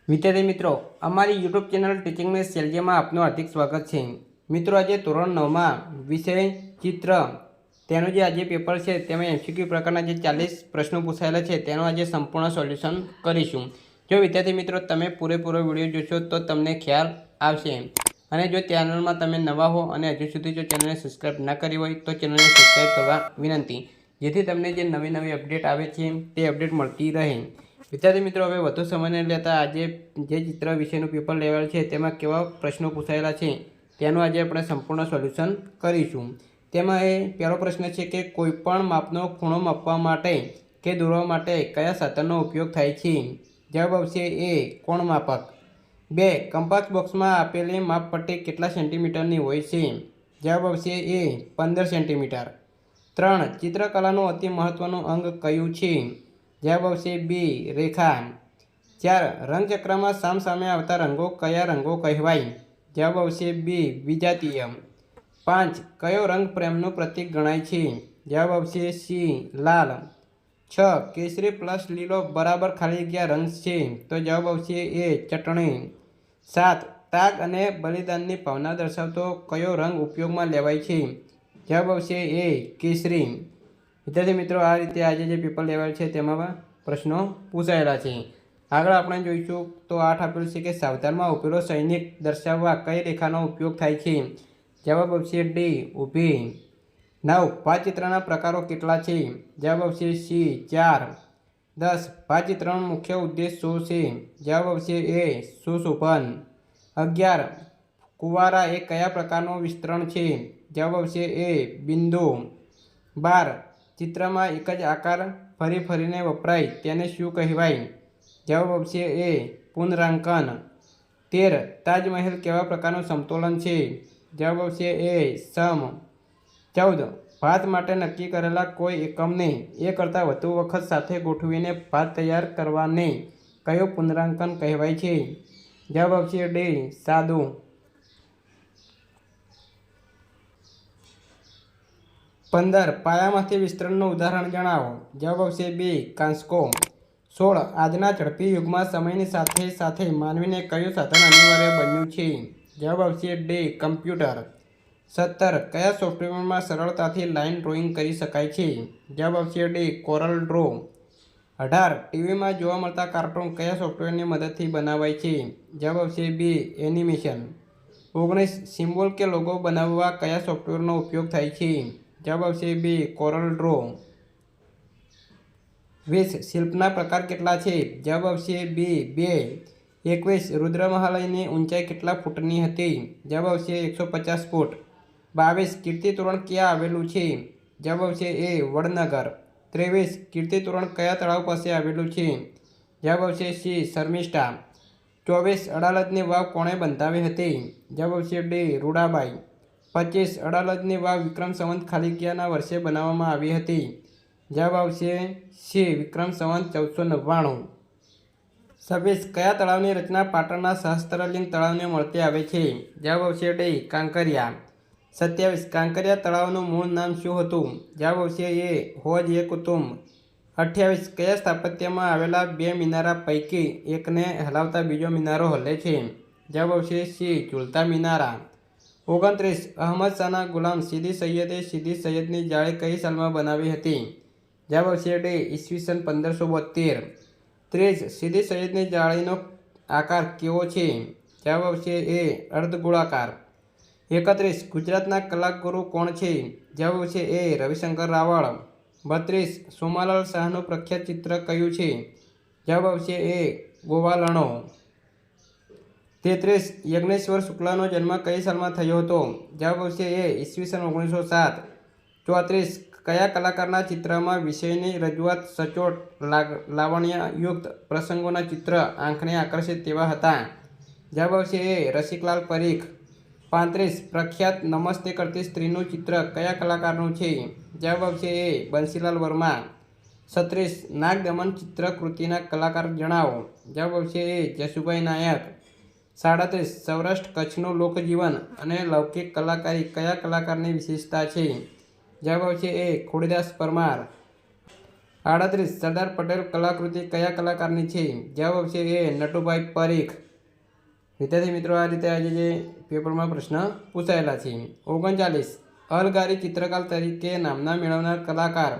વિદ્યાર્થી મિત્રો, અમારી યુટ્યુબ ચેનલ ટીચિંગ મેથ્સ સેલજીમાં આપનું હાર્દિક સ્વાગત છે। મિત્રો, આજે ધોરણ 9માં વિષય ચિત્ર તેનું જે આજે પેપર છે તેમાં એમસીક્યુ પ્રકારના જે 40 પ્રશ્નો પૂછાયેલા છે તેનું આજે સંપૂર્ણ સોલ્યુશન કરીશું। જો વિદ્યાર્થી મિત્રો તમે પૂરેપૂરો વિડીયો જોશો તો તમને ખ્યાલ આવશે। અને જો ચેનલમાં તમે નવા હો અને હજુ સુધી જો ચેનલને સબસ્ક્રાઈબ ના કરી હોય તો ચેનલને સબસ્ક્રાઈબ કરવા વિનંતી, જેથી તમને જે નવી અપડેટ આવે છે તે અપડેટ મળતી રહે। વિદ્યાર્થી મિત્રો, હવે વધુ સમય ન લેતા આજે જે ચિત્ર વિષયનું પેપર લેવલ છે તેમાં કેવા પ્રશ્નો પૂછાયેલા છે તેનું આજે આપણે સંપૂર્ણ સોલ્યુશન કરીશું। તેમાં પહેલો પ્રશ્ન છે કે કોઈપણ માપનો ખૂણો માપવા માટે કે દોરવા માટે કયા સાધનનો ઉપયોગ થાય છે? જવાબ આવશે એ કોણ માપક। 2. કંપાસ બોક્સમાં આપેલી માપપટ્ટી કેટલા સેન્ટીમીટરની હોય છે? જવાબ આવશે એ 15 સેન્ટીમીટર। 3. ચિત્રકલાનું અતિ મહત્વનું અંગ કયું છે? જવાબ આવશે બી રેખા। 4. રંગચક્રમાં સામસામે આવતા રંગો કયા રંગો કહેવાય? જવાબ આવશે બી વિજાતીય। 5. કયો રંગ પ્રેમનું પ્રતીક ગણાય છે? જવાબ આવશે સી લાલ। 6. કેસરી પ્લસ લીલો બરાબર ખાલી જગ્યા રંગ છે? તો જવાબ આવશે એ ચટણી। 7. ત્યાગ અને બલિદાનની ભાવના દર્શાવતો કયો રંગ ઉપયોગમાં લેવાય છે? જવાબ આવશે એ કેસરી। વિદ્યાર્થી મિત્રો, આ રીતે આજે જે પેપર લેવલ છે તેમાં પ્રશ્નો પૂછાયેલા છે। આગળ આપણે જોઈશું તો 8 આપેલું છે કે સાવધાનમાં ઉભેલો સૈનિક દર્શાવવા કઈ રેખાનો ઉપયોગ થાય છે? જવાબ આવશે ડી ઊભી। 9. ભાતચિત્રના પ્રકારો કેટલા છે? જવાબ આવશે સી 4। 10. ભાતચિત્રનો મુખ્ય ઉદ્દેશ શું છે? જવાબ આવશે એ સુશોભન। 11. ફુવારા એ કયા પ્રકારનું વિસ્તરણ છે? જવાબ આવશે એ બિંદુ। 12. ચિત્રમાં એક જ આકાર ફરી ફરીને વપરાય તેને શું કહેવાય? જવાબ આવશે એ પુનરાંકન। 13. તાજમહેલ કેવા પ્રકારનું સમતોલન છે? જવાબ આવશે એ સમ। 14. ભાત માટે નક્કી કરેલા કોઈ એકમને એક કરતાં વધુ વખત સાથે ગોઠવીને ભાત તૈયાર કરવાને કયું પુનરાંકન કહેવાય છે? જવાબ આવશે ડી સાદું। 15. પાયામાંથી વિસ્તરણનું ઉદાહરણ જણાવો। જવાબ આવશે બી કાંસકો। 16. આજના ઝડપી યુગમાં સમયની સાથે સાથે માનવીને કયું સાધન અનિવાર્ય બન્યું છે? જવાબ આવશે ડી કમ્પ્યુટર। 17. કયા સોફ્ટવેરમાં સરળતાથી લાઇન ડ્રોઈંગ કરી શકાય છે? જવાબ આવશે ડી કોરલ ડ્રો। 18. ટીવીમાં જોવા મળતા કાર્ટૂન કયા સોફ્ટવેરની મદદથી બનાવાય છે? જવાબ આવશે બી એનિમેશન। 19. સિમ્બોલ કે લોગો બનાવવા કયા સોફ્ટવેરનો ઉપયોગ થાય છે? જવાબ આવશે બી કોરલ ડ્રો। 20. શિલ્પના પ્રકાર કેટલા છે? જવાબ આવશે બી 2। 21. રુદ્રમહાલયની ઊંચાઈ કેટલા ફૂટની હતી? જવાબ આવશે 150 ફૂટ। 22. કીર્તિતોરણ ક્યાં આવેલું છે? જવાબ આવશે એ વડનગર। 23. કીર્તિતોરણ કયા તળાવ પાસે આવેલું છે? જવાબ આવશે સી શર્મિષ્ઠા। 24. અડાલજની વાવ કોણે બંધાવી હતી? જવાબ આવશે ડી રૂડાબાઈ। 25. અડાલજની વાવ વિક્રમ સંવત ખાલી જગ્યાના વર્ષે બનાવવામાં આવી હતી? જવાબ આવશે સી વિક્રમ સંવત 1499। 26. કયા તળાવની રચના પાટણના સહસ્ત્રલિંગ તળાવને મળતી આવે છે? જવાબ આવશે ડી કાંકરિયા। 27. કાંકરિયા તળાવનું મૂળ નામ શું હતું? જવાબ આવશે એ હોજ એ કુતુમ। 28. કયા સ્થાપત્યમાં આવેલા બે મિનારા પૈકી એકને હલાવતા બીજો મિનારો હલે છે? જવાબ આવશે સી ઝૂલતા મિનારા। 29. અહમદ શાહના ગુલામ સીદી સૈયદે સીદી સૈયદની જાળી કઈ સાલમાં બનાવી હતી? જવાબ આવશે ડી ઈસવીસન 1572। 30. સીદી સૈયદની જાળીનો આકાર કેવો છે? જવાબ આવશે એ અર્ધગોળાકાર। 31. ગુજરાતના કલાગુરુ કોણ છે? જવાબ આવશે એ રવિશંકર રાવળ। 32. સોમાલાલ શાહનું પ્રખ્યાત ચિત્ર કયું છે? જવાબ આવશે એ ગોવાલણો। 33. યજ્ઞેશ્વર શુક્લાનો જન્મ કઈ સાલમાં થયો હતો? જવાબ આવશે એ ઈસવીસન 1907। 34. કયા કલાકારના ચિત્રમાં વિષયની રજૂઆત સચોટ લાવણ્યયુક્ત પ્રસંગોના ચિત્ર આંખને આકર્ષે તેવા હતા? જવાબ આવશે એ રસિકલાલ પરીખ। 35. પ્રખ્યાત નમસ્તે કરતી સ્ત્રીનું ચિત્ર કયા કલાકારનું છે? જવાબ આવશે એ બંસીલાલ વર્મા। 36. નાગદમન ચિત્રકૃતિના કલાકાર જણાવો। જવાબ આવશે એ જસુભાઈ નાયક। 37. સૌરાષ્ટ્ર કચ્છનું લોકજીવન અને લૌકિક કલાકારી કયા કલાકારની વિશેષતા છે? જવાબ આવશે એ ખોડીદાસ પરમાર। 38 સરદાર પટેલ કલાકૃતિ કયા કલાકારની છે? જવાબ આવશે એ નટુભાઈ પરીખ. વિદ્યાર્થી મિત્રો આ રીતે આજે જે પેપરમાં પ્રશ્ન પૂછાયેલા છે. 39 અલગારી ચિત્રકાર તરીકે નામના મેળવનાર કલાકાર.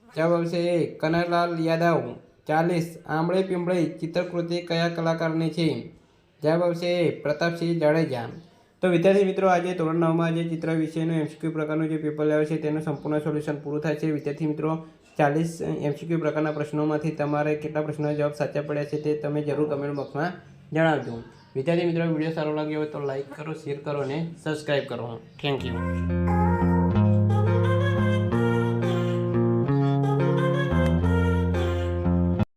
જવાબ આવશે એ કનૈયાલાલ યાદવ. 40 આંબળે પીંબળે ચિત્રકૃતિ કયા કલાકારની છે? જવાબ આવશે એ પ્રતાપસિંહ જાડેજા. તો વિદ્યાર્થી મિત્રો આજે ધોરણ 9માં જે ચિત્ર વિષયનું એમસીક્યુ પ્રકારનું જે પેપર લેવાય છે તેનું સંપૂર્ણ સોલ્યુશન પૂરું થાય છે. વિદ્યાર્થી મિત્રો 40 એમસીક્યુ પ્રકારના પ્રશ્નોમાંથી તમારે કેટલા પ્રશ્નોના જવાબ સાચા પડ્યા છે તે તમે જરૂર કમેન્ટ બોક્સમાં જણાવજો. વિદ્યાર્થી મિત્રો વિડીયો સારો લાગ્યો હોય તો લાઈક કરો, શેર કરો અને સબસ્ક્રાઈબ કરો. Thank you.